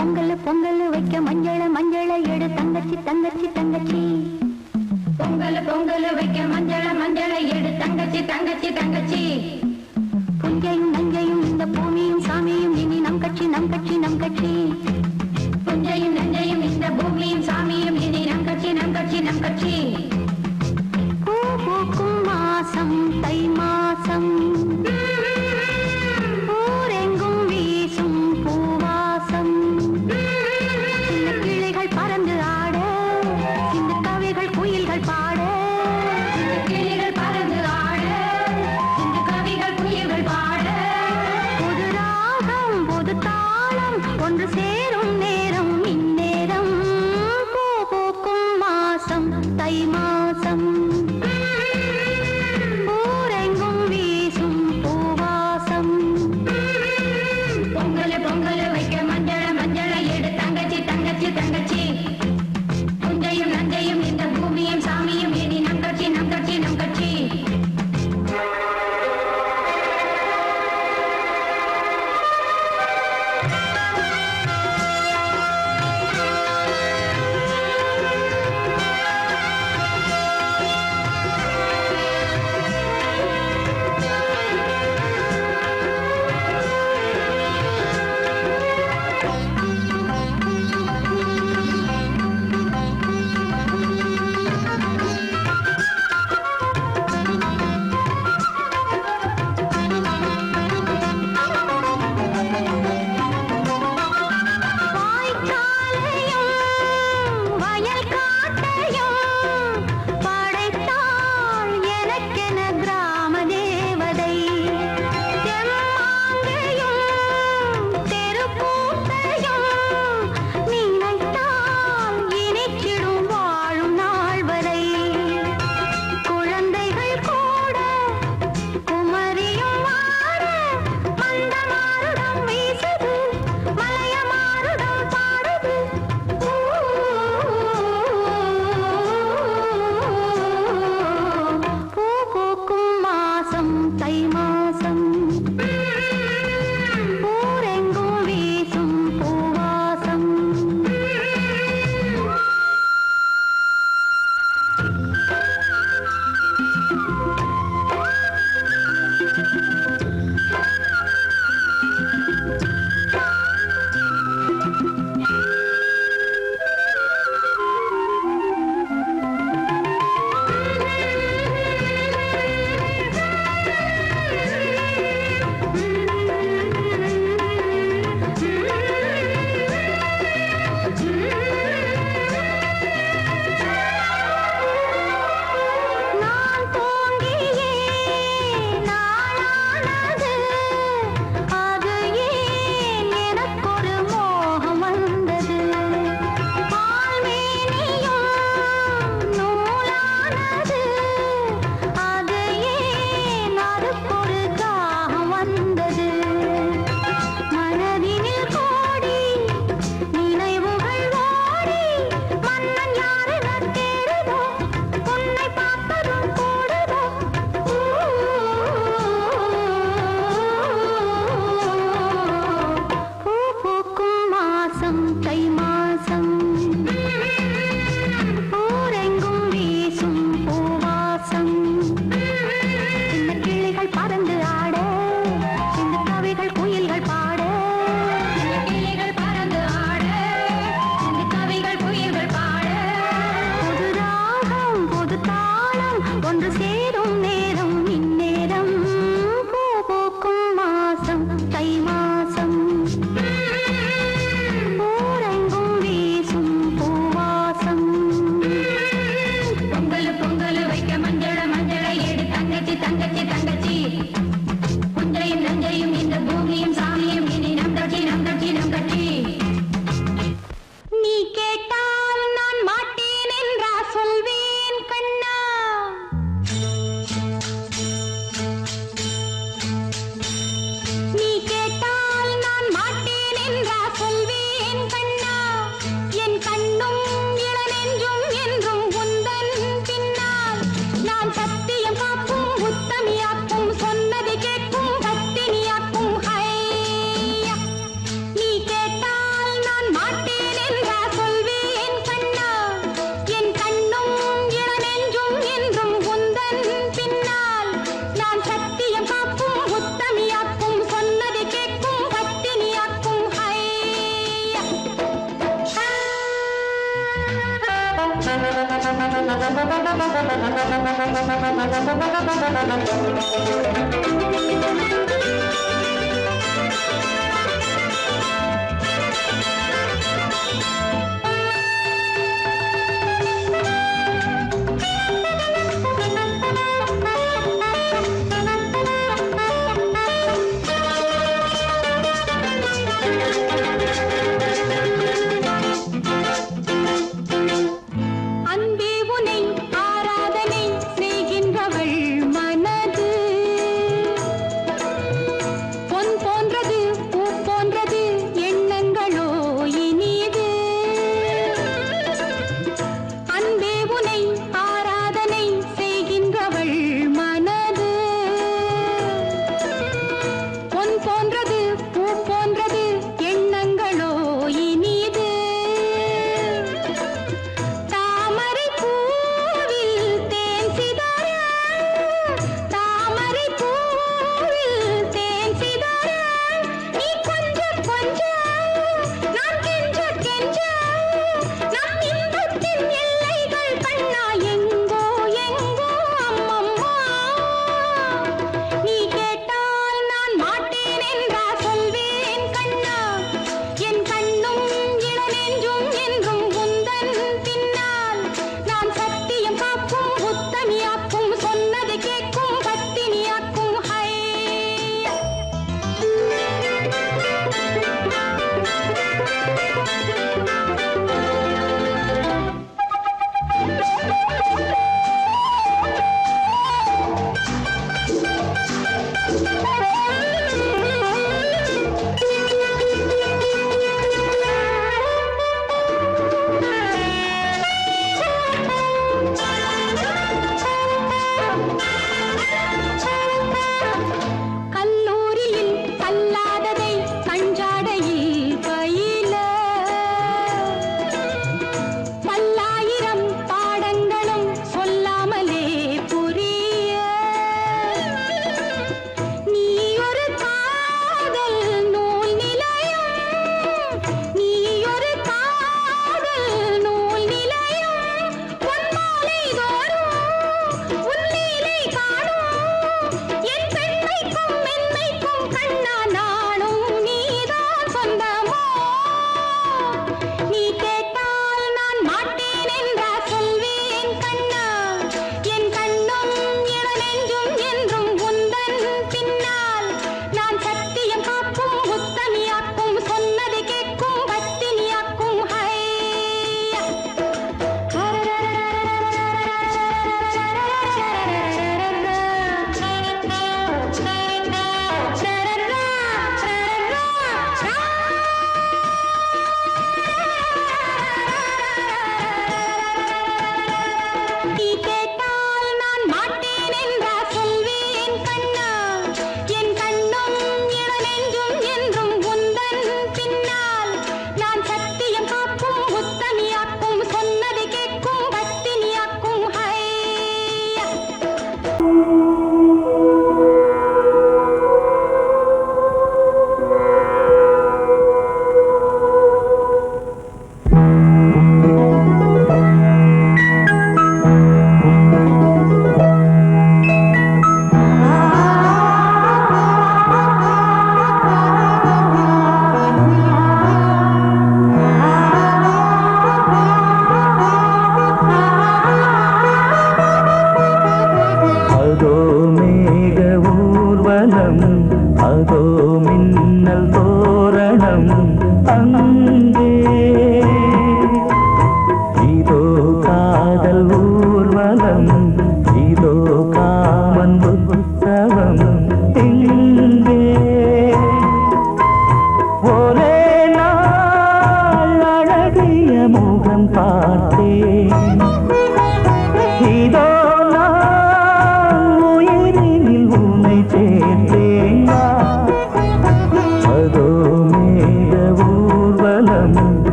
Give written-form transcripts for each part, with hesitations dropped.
பொங்கல் பொங்கல் வைக்க மஞ்சள மஞ்சள எடு தங்கச்சி தங்கச்சி தங்கச்சி. பொங்கல் பொங்கல் வைக்க மஞ்சள மஞ்சள எடு தங்கச்சி தங்கச்சி தங்கச்சி. புஞ்சையும் நஞ்சையும் இந்த பூமியும் சாமியும் இனி நம் கட்சி நம் கட்சி நம் கட்சி. புஞ்சையும் நஞ்சையும் இந்த பூமியும் சாமியும் இனி நம் கட்சி நம் கட்சி நம் கட்சி. பூ பூக்கும் மாசம் தை மாசம், ஊரெங்கும் வீசும் பூவாசம். சின்ன கிளைகள் பறந்து ஆட, சின்ன கவிகள் குயில்கள் பாட. கிளிகள் பறந்து ஆட, சின்ன கவிகள் குயில்கள் பாட. புது ராகம் புது தாளம் ஒன்று சேரும் நேரம் இந்நேரம். பூ பூக்கும் மாசம் தை மாசம், ஊரெங்கும் வீசும் பூவாசம். பொங்கல் பொங்கல் வைக்க மஞ்சள மஞ்சள எடு தங்கச்சி தங்கச்சி தங்கச்சி. புஞ்சையும் நஞ்சையும் இந்த பூமியும் சாமியும் இனி நம் கட்சி நம் கட்சி நம் கட்சி.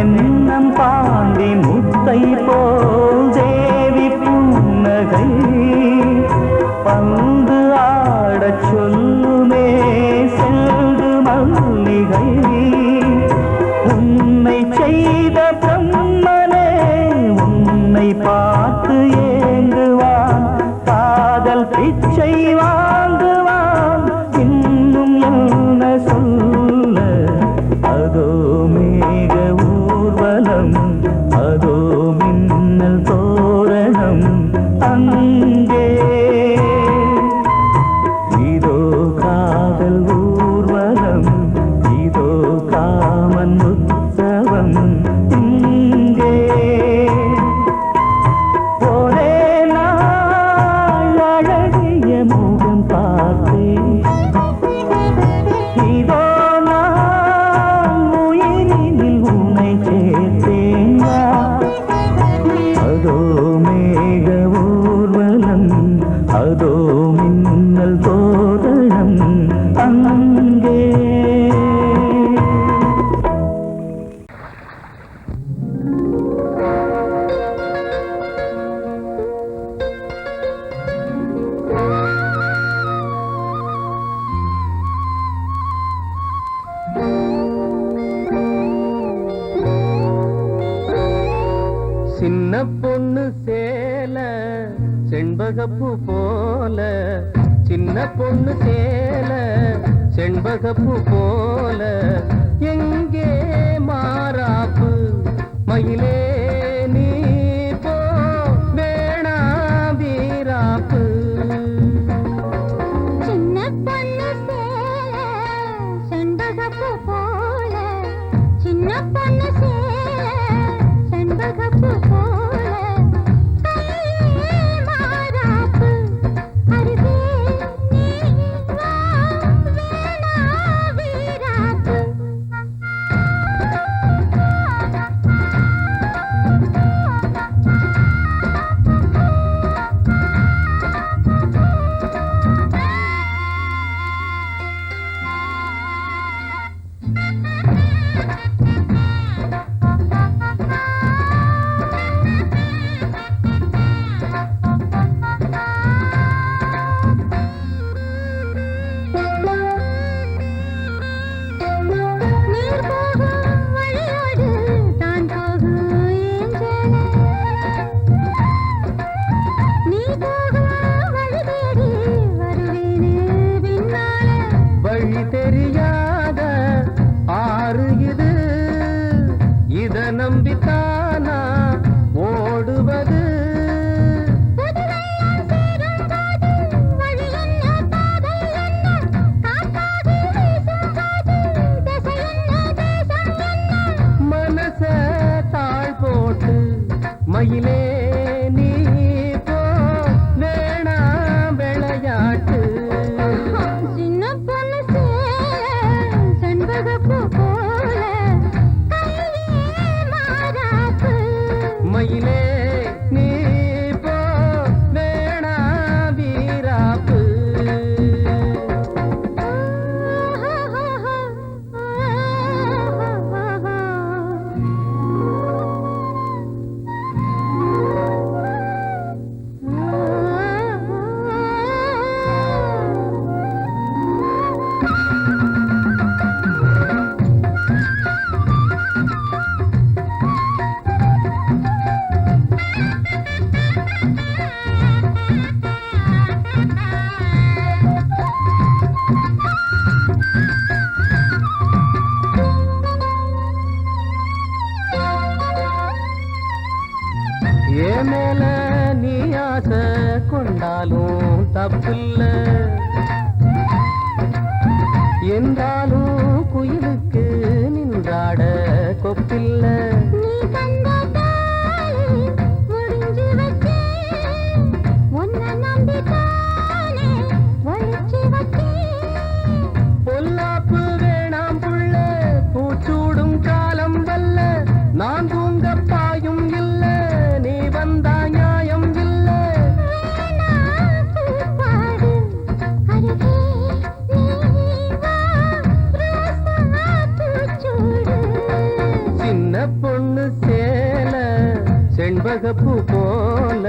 தென்னம் பாண்டி முத்தை போல் தேவி புன்னகை பந்து ஆடச் சொல்லுமே செல்து மல்லிகை உன்னை செய்த பிரம்மனே உன்னை பார்த்து ஏங்குவான் காதல் பிச்சை வாங்குவான் இன்னும் என்ன சொல்ல அதோ மேக ஊர்வலம் அதோ மின்னல் தோரணம் அங்கே இதோ காதல் ஊர்வலம் இதோ காமன் உற்சவம் இங்கே ஒரே நாள் அழகிய முகம் பார்த்தேன் இதோ நான் உயிரினில் உன்னை சேர்த்தேன் அதோ மேக ஊர்வலம் அதோ மின்னல் தோரணம் அங்கே சின்ன பொண்ணு சேல செண்பகப்பூ போல சின்ன பொண்ணு சேல செண்பகப்பூ போல எங்கே மாறாப்பு மயிலே நீ போ வேணா வீராப்பு சின்ன பொண்ணு சேல செண்பகப்பூ போல சின்ன பொண்ணு சேல செண்பகப்பூ போல கையே மாறாப்பு அருகே நீ வா வேணா வீராப்பு நீர் போகும் வழியோடு தான் போகும் ஏஞ்சலே நீ போகும் வழி தேடி வருவேனே பின்னாலே வழி தெரியாத ஆறு இது இத நம்பித்தானா ஓடுவது புதுவெள்ளம் சேரும்போது வழி என்ன பாதை என்ன காற்றாகி வீசும்போது திசை என்ன தேசம் என்ன மனச தாழ் போட்டு மயிலே நீ போ வேணா விளையாட்டு சின்ன பொண்ணு சேல செண்பகப்பூ போல கையே மாறாப்பு மயிலே நீ போ வேணா வீராப்பு ஏ மேல நீ ஆசை கொண்டாலும் தப்பில்ல என்றாலும் குயிலுக்கு நின்றாட கொப்பில்ல நீ தந்த தாலி முடிஞ்சு வச்சேன் உன்னை நம்பித்தானே ஒழிச்சு வச்சேன் பொல்லாப்பு வேணாம் புள்ள பூச்சூடும் காலம் வல்ல நான் தூங்க பாயும் இல்ல நீ வந்தா நியாயம் இல்ல வேணா பூப்பாடு அருகே நீ வா ரோசா பூச்சூடு சின்ன பொண்ணு சேல செண்பகப்பூ போல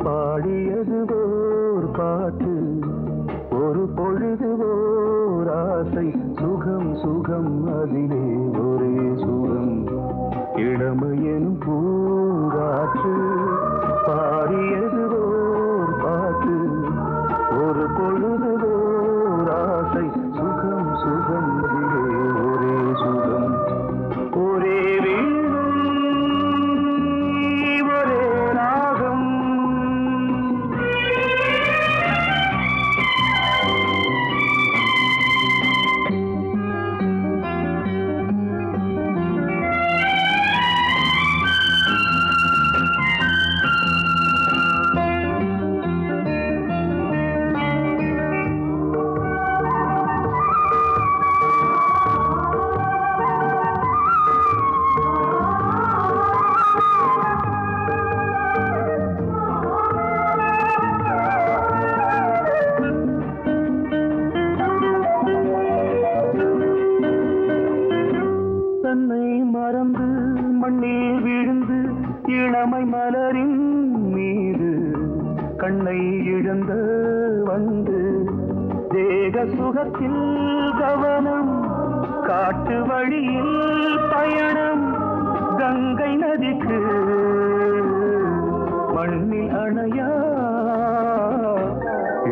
பாடியது ஓர் பாட்டு ஒரு பொழுது ஓர் ஆசை சுகம் சுகம் அதிலே ஒரே சுகம் இளமையெனும் பூங்காற்று பாடியது ஓர் பாட்டு ஒரு பொழுது ஓர் ஆசை சுகம் சுகம் அதிலே ஒரே சுகம் ஒரே வீணை ஒரே ராகம் தன்னை மறந்து மண்ணில் விழுந்து இளமை மலரின் மீது கண்ணை இழந்த வந்து தேக சுகத்தில் கவனம் காட்டு வழியில் பயணம் கங்கை நதிக்கு மண்ணில் அணையா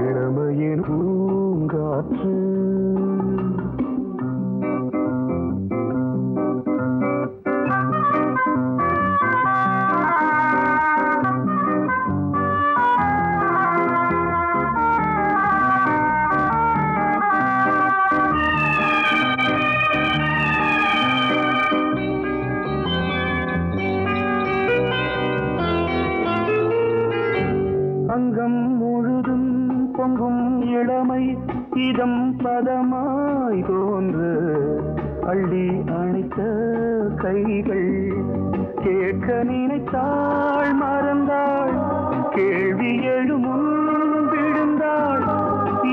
இளமையின் பூங்காற்று அங்கம் முழுதும் பொங்கும் இளமை இதம் பதமாய் தோன்று அள்ளி அணைத்த கைகள் கேட்க நினைத்தாள் மறந்தாள் கேள்வி எழுமுன் விழுந்தாள்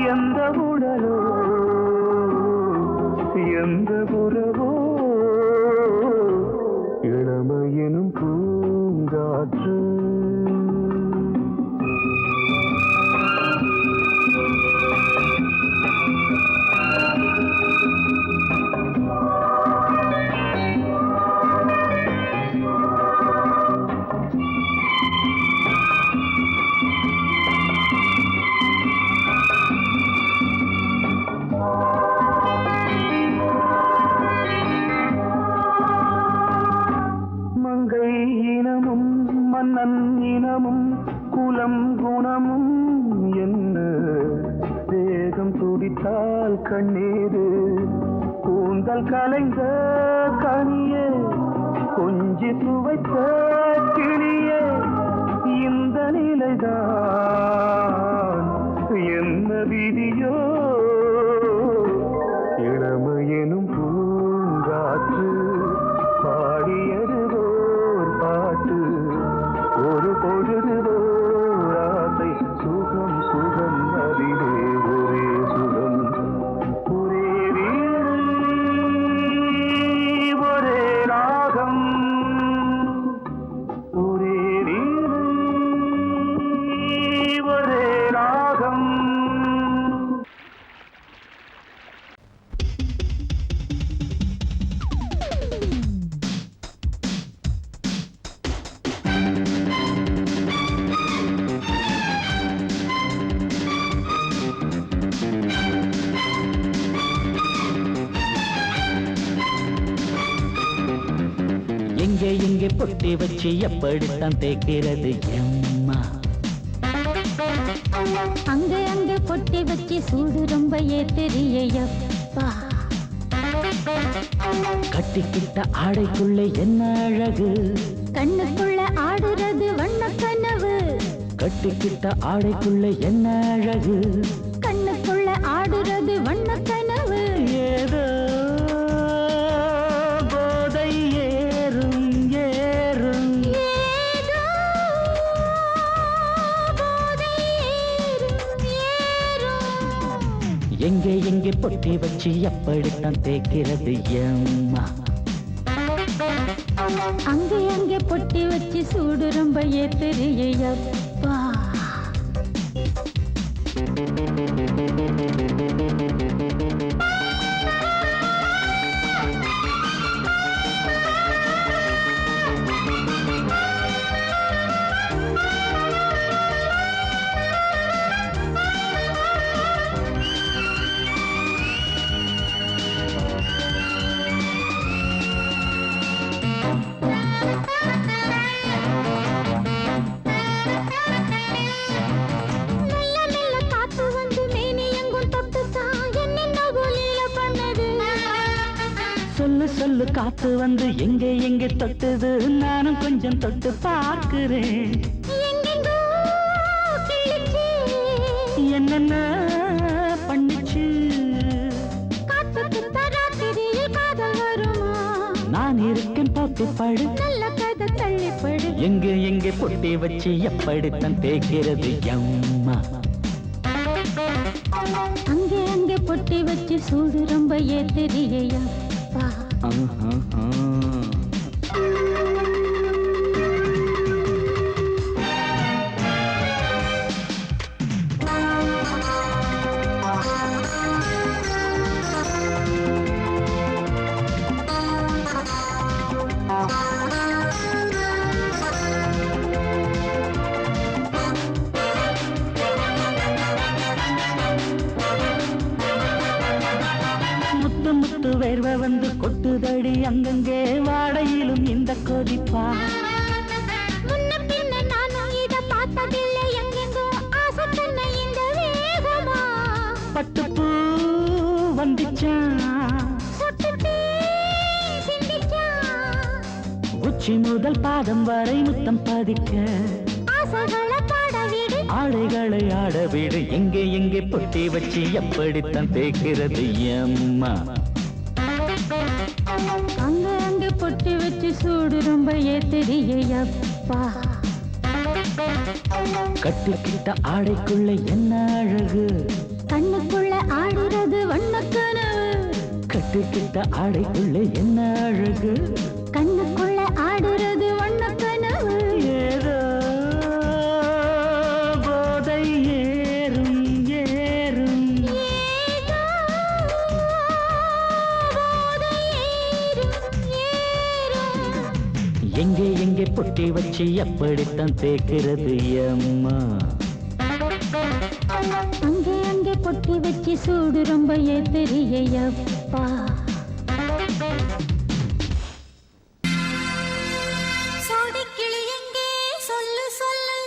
எந்த உடலோ எந்த புறவோ இளமையெனும் பூங்காற்று மங்கை இனமும் மன்னன் இனமும் குலம் குணமும் என்ன தேகம் துடித்தால் கண்ணீரு கூந்தல் கலைந்த கனியே கொஞ்சி துவைத்த கிளியே இந்த நிலைதான் என்ன விதியோ இளமையெனும் பூங்காற்று பாடியது ஓர் பாட்டு ஒரு பொழுது ஓர் ஆசை சுகம் சுகம் அதிலே ஒரே சுகம் ஒரே வீணை ஒரே ராகம் ஒரே வீணை ஒரே ராகம் எங்கே எங்கே பொட்டி வச்சு எப்படித்தான் தேய்க்கிறது எம்மா அங்க அங்க பொட்டி வச்சு சூடு ரொம்ப ஏத்தெரியப்பா கட்டிக்கிட்ட ஆடைக்குள்ளே என்ன அழகு கண்ணுக்குள்ள ஆடுறது வண்ண கனவு கட்டிக்கிட்ட ஆடைக்குள்ளே என்ன அழகு கண்ணுக்குள்ள ஆடுறது வண்ண கனவு ஏதோ போதை ஏறும் ஏறும் ஏதோ போதை ஏறும் ஏறும். எங்கே எங்கே பொட்டி வச்சு எப்படித்தான் தேய்க்கிறது எம்மா அங்கே அங்கே பொட்டி வச்சு சூடு ரொம்ப ஏத்தெரியப்பா மெல்ல மெல்ல காத்து வந்து மேனி எங்கும் தொட்டுத்தான் என்னென்னவோ லீல பண்ணது. சொல்லு சொல்லு காத்து வந்து எங்கே எங்கே தொட்டுது நானும் கொஞ்சம் தொட்டு பார்க்கிறேன். எங்கெங்கோ கிழிச்சு என்னென்ன பண்ணிச்சு காத்துக்கு தராத்திரியில் காதல் வருமா? நான் இருக்கேன் பார்த்து படு நல்ல கதை தள்ளிப்படு. எங்கே எங்கே பொட்டி வச்சு எப்படித்தான் தேய்க்கிறது அம்மா. அங்கே அங்கே பொட்டி வச்சு சூடு ரொம்ப ஏத்தெரியையா. முத்து முத்து வேர்வை வந்து கொட்டுதடி அங்கங்கே வாடையிலும் இந்த கொதிப்பா. முன்ன பின்ன நானும் இத பார்த்ததில்லை எங்கெங்கோ ஆசை தன்னை இந்த வேகமா. பட்டுப்பூ வந்துச்சான் சொட்டுத்தே சிந்திச்சான் உச்சி முதல் பாதம் வரை முத்தம் பதிக்க ஆசைகளை பாட விடு. ஆடைகளை ஆட விடு எங்கே எங்கே பொட்டி வச்சு எப்படித்தான் தேய்க்கிறது அம்மா. அங்க அங்க பொட்டி வச்சு சூடு ரொம்ப ஏத்தெரியப்பா. கட்டிக்கிட்ட ஆடைக்குள்ள என்ன அழகு கண்ணுக்குள்ள ஆடுறது வண்ணக்கனவு. கட்டிக்கிட்ட ஆடைக்குள்ள என்ன அழகு கண்ணுக்குள்ள ஆடுறது வண்ணக்கனவு. ஏதோ போதை ஏறும் ஏறும் ஏதோ போதை ஏறும் ஏறும். எங்கே எங்கே பொட்டி வச்சு எப்படித்தான் தேய்க்கிறது அம்மா. அங்கே அங்கே பொட்டி வச்சு சூடு ரொம்ப ஏத்தெரியப்பா. சோடிக்கிளி எங்கே சொல்லு சொல்லு,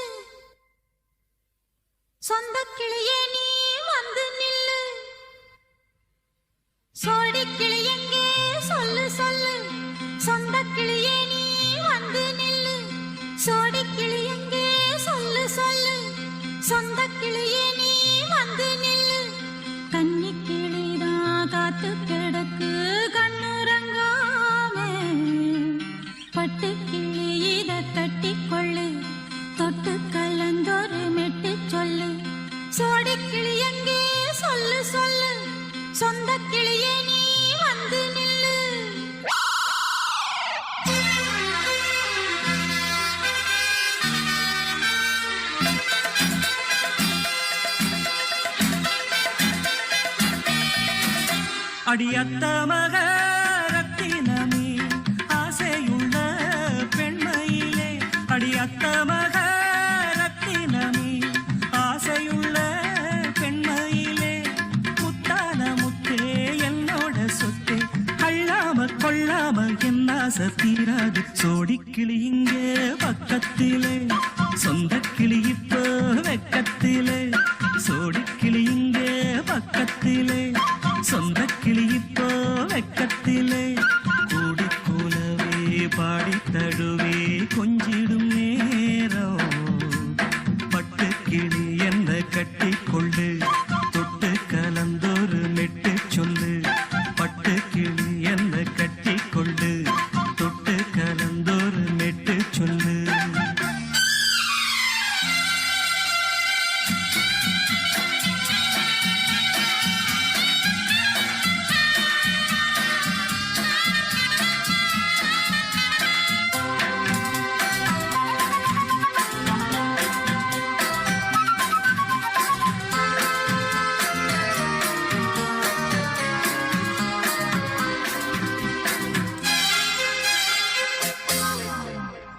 சொந்த கிளியே நீ வந்து நில்லு. சோடிக்கிளி எங்கே சொல்லு சொல்லு, சொந்த கிளியே நீ வந்து நில்லு. சோடிக்கிளி எங்கே சொல்லு சொல்லு, சொந்த கிளியே நீ வந்து நில்லு. கன்னி கிளிதான் காத்து கிடக்கு கண்ணுறங்காமே, பட்டு கிளி இத கட்டிக்கொள்ளு, தொட்டு கலந்தொரு மெட்டு சொல்லு. சோடி கிளி எங்கே சொல்லு சொல்லு, சொந்த கிளியே நீ வந்து நில்லு. அடியத்த மக ரத்தினமே ஆசையுள்ள பெண்மையிலே, அடியத்த மக ரத்தினமே ஆசையுள்ள பெண்மையிலே, முத்தான முத்தே என்னோட சொத்தே, அள்ளாம கொள்ளாம என்ன தீராது. சோடிக்கிளி இங்கே பக்கத்திலே, சொந்த கிளி இப்போ வெக்கத்திலே. சோடிக்கிளி இங்கே பக்கத்திலே, சொந்த கிளி இப்போ வெக்கத்திலே. கூடி கூலவே பாடி தடுவே கொஞ்சிடும் நேரம், பட்டு கிளி என்ன கட்டிக்கொள்ளு, தொட்டு கலந்தொரு மெட்டு சொல்லு. பட்டு கிளி என்ன கட்டிக்கொள்ளு, தொட்டு கலந்தொரு மெட்டு சொல்லு.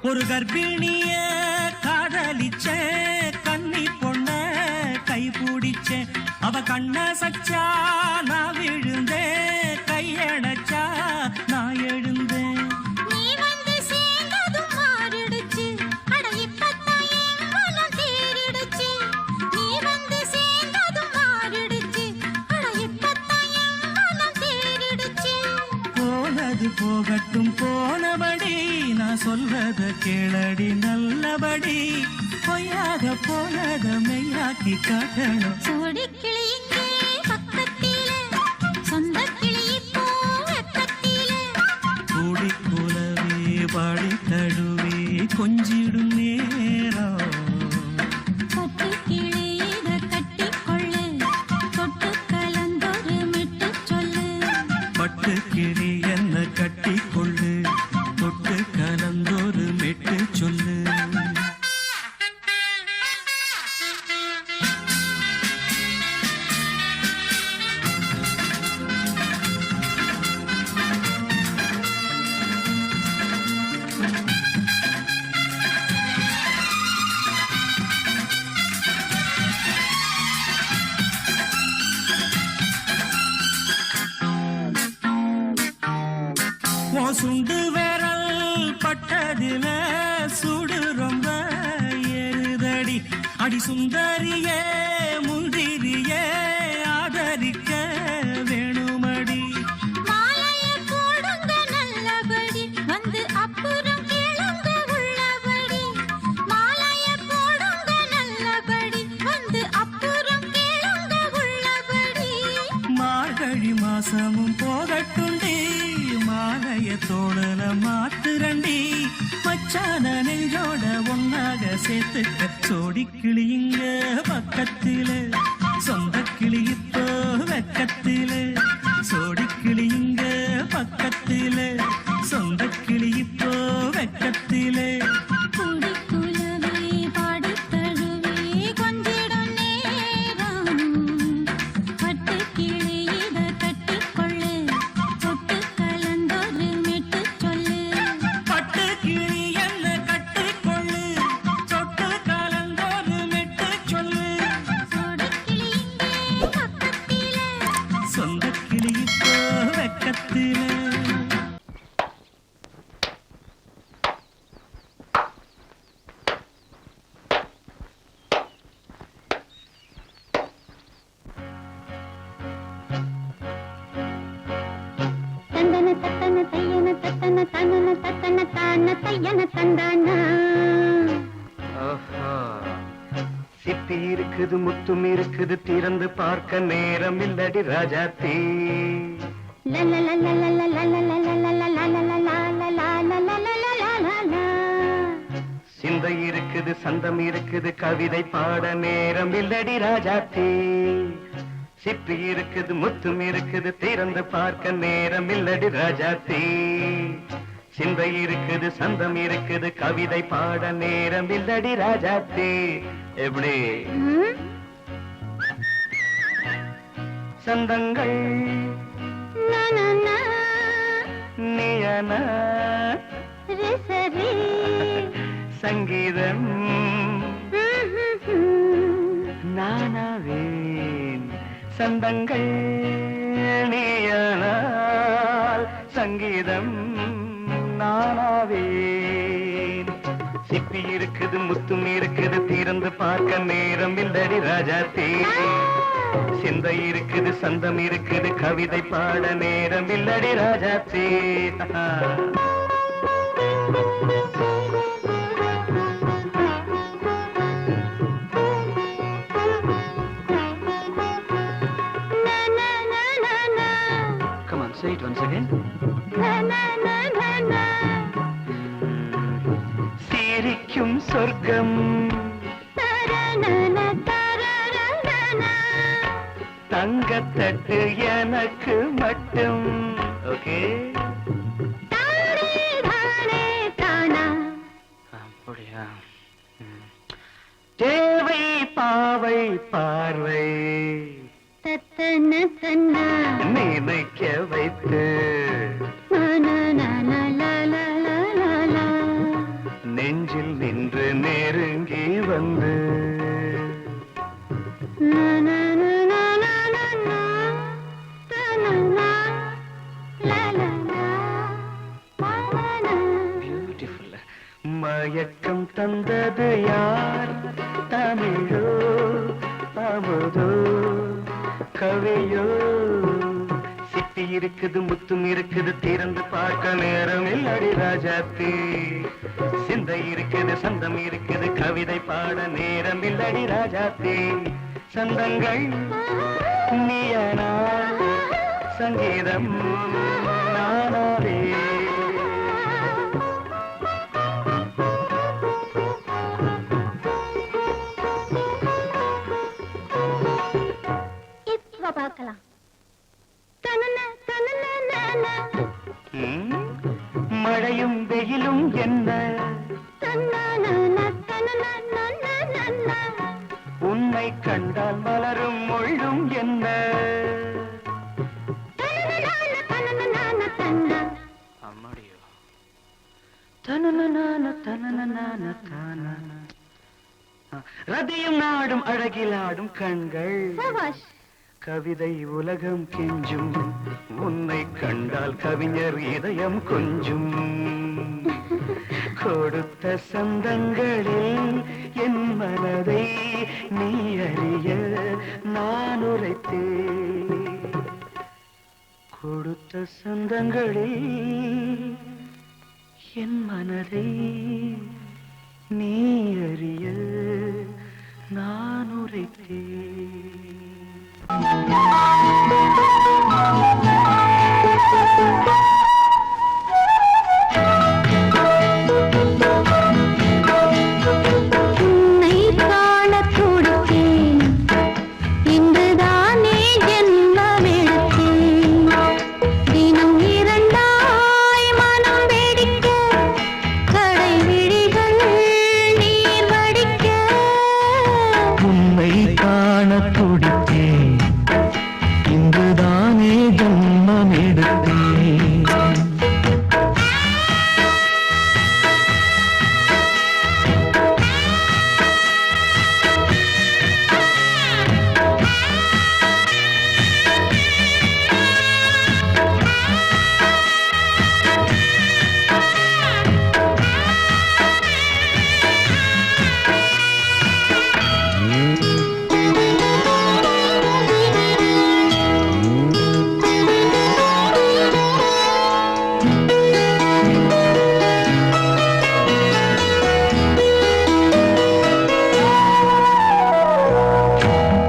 ஒரு கர்ப்பிணிய காதலிச்ச கன்னி பொண்ண கை பிடிச்ச, அவ கண்ண சச்சா நான் விழுந்தேன், கையடைச்சா நான் எழுந்தேன். நீ வந்து சேர்ந்ததும் மாறிடுச்சு, அட இப்பத்தான் என் மனம் போகட்டும் போனபடி நான் சொல்றத கேளடி நல்லபடி பொய்யாக போனத மெய்யாக்கி காட்டணும் சோடி கிளி இங்கே பக்கத்திலே சொந்த கிளி இப்போ வெக்கத்திலே கூடி கூலவே பாடி தழுவே கொஞ்சிடும் நேரம் பட்டு கிளி இத கட்டிக்கொள்ளு தொட்டு கலந்தொரு மெட்டு சொல்லு பட்டு கிளி என்ன கட்டிக்கொள்ளு தொட்டு கலந்தொரு மெட்டு சொல்லு சுண்டு விரல் பட்டதில சுடு ரொம்ப ஏறுதடி அடி சுந்தரியே முந்திரியே ஆதரிக்க வேணுமடி மாலைய போடுங்க நல்லபடி வந்து அப்புறம் கேளுங்க உள்ளபடி மாலைய போடுங்க நல்லபடி வந்து அப்புறம் கேளுங்க உள்ளபடி மார்கழி மாசமும் போகட்டுண்டி மாலைய தோழல மாத்துரண்டி மச்சான நெஞ்சோட ஒன்னாக சேர்த்துக்க சோடி கிளியுங்க பக்கத்தில சொந்த கிளி இப்போ வெக்கத்தில சோடி கிளியுங்க பக்கத்தில சொந்த கிளி இப்போ வெக்கத்தில கூடி குலவே பாடி தழுவே கொஞ்சிடும் நேரம் பட்டு கிளி இத கட்டிக்கொள்ளு தொட்டு கலந்தொரு மெட்டு சொல்லு பட்டு கிளி என்ன கட்டிக்கொள்ளு சொட்டு கலந்தோரு மெட்டு சொல்லு சோடி கிளி இங்கே பக்கத்திலே சொந்த கிளி இப்போ வெக்கத்தில தந்தன தத்தன தையன தத்தன தனன தத்தன தான தையன தந்தானா ஆஹா. சிப்பி இருக்குது முத்தும் இருக்குது திறந்து பார்க்க நேரம் இல்லடி ராஜாத்தி சிந்தை இருக்குது சந்தம் இருக்குது கவிதை பாட நேரம் இல்லடி ராஜாத்தி சிப்பி இருக்குது முத்தும் இருக்குது திறந்து பார்க்க நேரம் இல்லடி ராஜாத்தி சிந்தை இருக்குது சந்தம் இருக்குது கவிதை பாட நேரம் இல்லடி ராஜாத்தி எப்படி சந்தங்கள் நீயன சங்கீதம் நானாவேன் சந்தங்கள் நீயனால் சங்கீதம் நானாவேன் சிப்பி இருக்குது முத்தும் இருக்குது திறந்து பார்க்க நேரம் இல்லடி ராஜாத்தி சிந்தை இருக்குது சந்தம் இருக்குது கவிதை பாட நேரம் இல்லடி Rajathi Come on, say it once again. சிரிக்கும் சொர்க்கம் தங்கத்தட்டு எனக்கு மட்டும் ஓகே அப்படியா தேவை பாவை பார்வை நினைக்க வைத்து நெஞ்சில் நின்று நெருங்கி வந்து பியூட்டிஃபுல் மயக்கம் தந்தது யார் தமிழோ அமுதோ கவியோ சிப்பி சிப்பி இருக்குது முத்தும் இருக்குது திறந்து பார்க்க நேரம் இல்லடி ராஜாத்தி சிந்தை இருக்குது சந்தம் இருக்குது கவிதை பாட நேரம் இல்லடி ராஜாத்தி சந்தங்கள் நீயனா சங்கீதம் நானாவே இப்ப பார்க்கலாம் மழையும் வெயிலும் என்ன உன்னை கண்டால் மலரும் மொழியும் என்ன அம்மாடியோ ரதியும் நாடும் அழகிலாடும் கண்கள் கவிதை உலகம் கெஞ்சும் உன்னை கண்டால் கவிஞர் இதயம் கொஞ்சும் கொடுத்த சந்தங்களில் என் மனதை நீ அறிய நான் உரைத்தேன் கொடுத்த சந்தங்களில் என் மனதை நீ அறிய நான் உரைத்தேன் உன்னை காணத் துடித்தேன் இன்றுதானே ஜென்மமெடுத்தேன் தினம் இரண்டாய் மனம் வெடிக்க கடை விழிகள் நீர் வடிக்க உன்னை காண துடித்தேன் இன்றுதானே ஜன்மம் எடுத்தேன்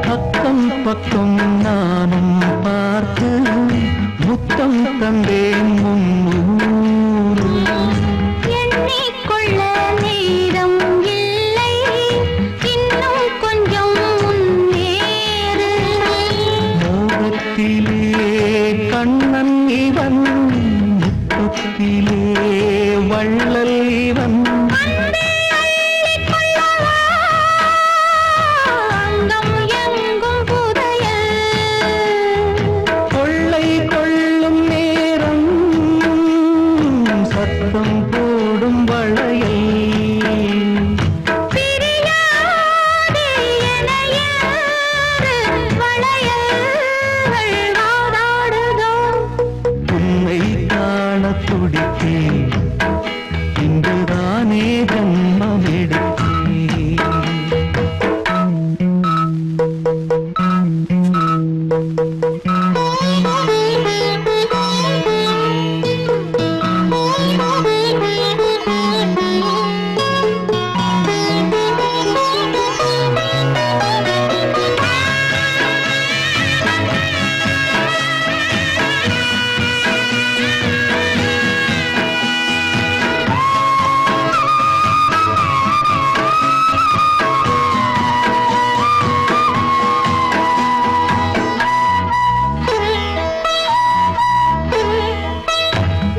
பக்கம் பக்கம் நானும் பார்த்து முத்தம் தந்தேன் முன்னூறு எண்ணிக்கொள்ள நேரம் இல்லை இன்னும் கொஞ்சம் முன்னேறு மோகத்திலே கண்ணன் இவன் முத்தத்திலே வள்ளல் இவன் அங்கம் எங்கும் புதையல் கொள்ளை கொள்ளும் நேரம் சத்தம் போடும் வளையல் பிரியாதே எனையாறு வளையல்கள் வாதாடுதோ உன்னை காண துடித்தேன் இன்றுதானே ஜன்மம் எடுத்தேன்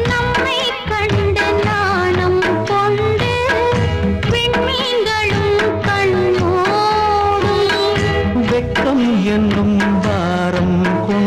நம்மை கண்டு நாணம் கொண்டு விண்மீன்களும் கண்மூடும் வெட்கம் என்னும் வாரம் கொண்டு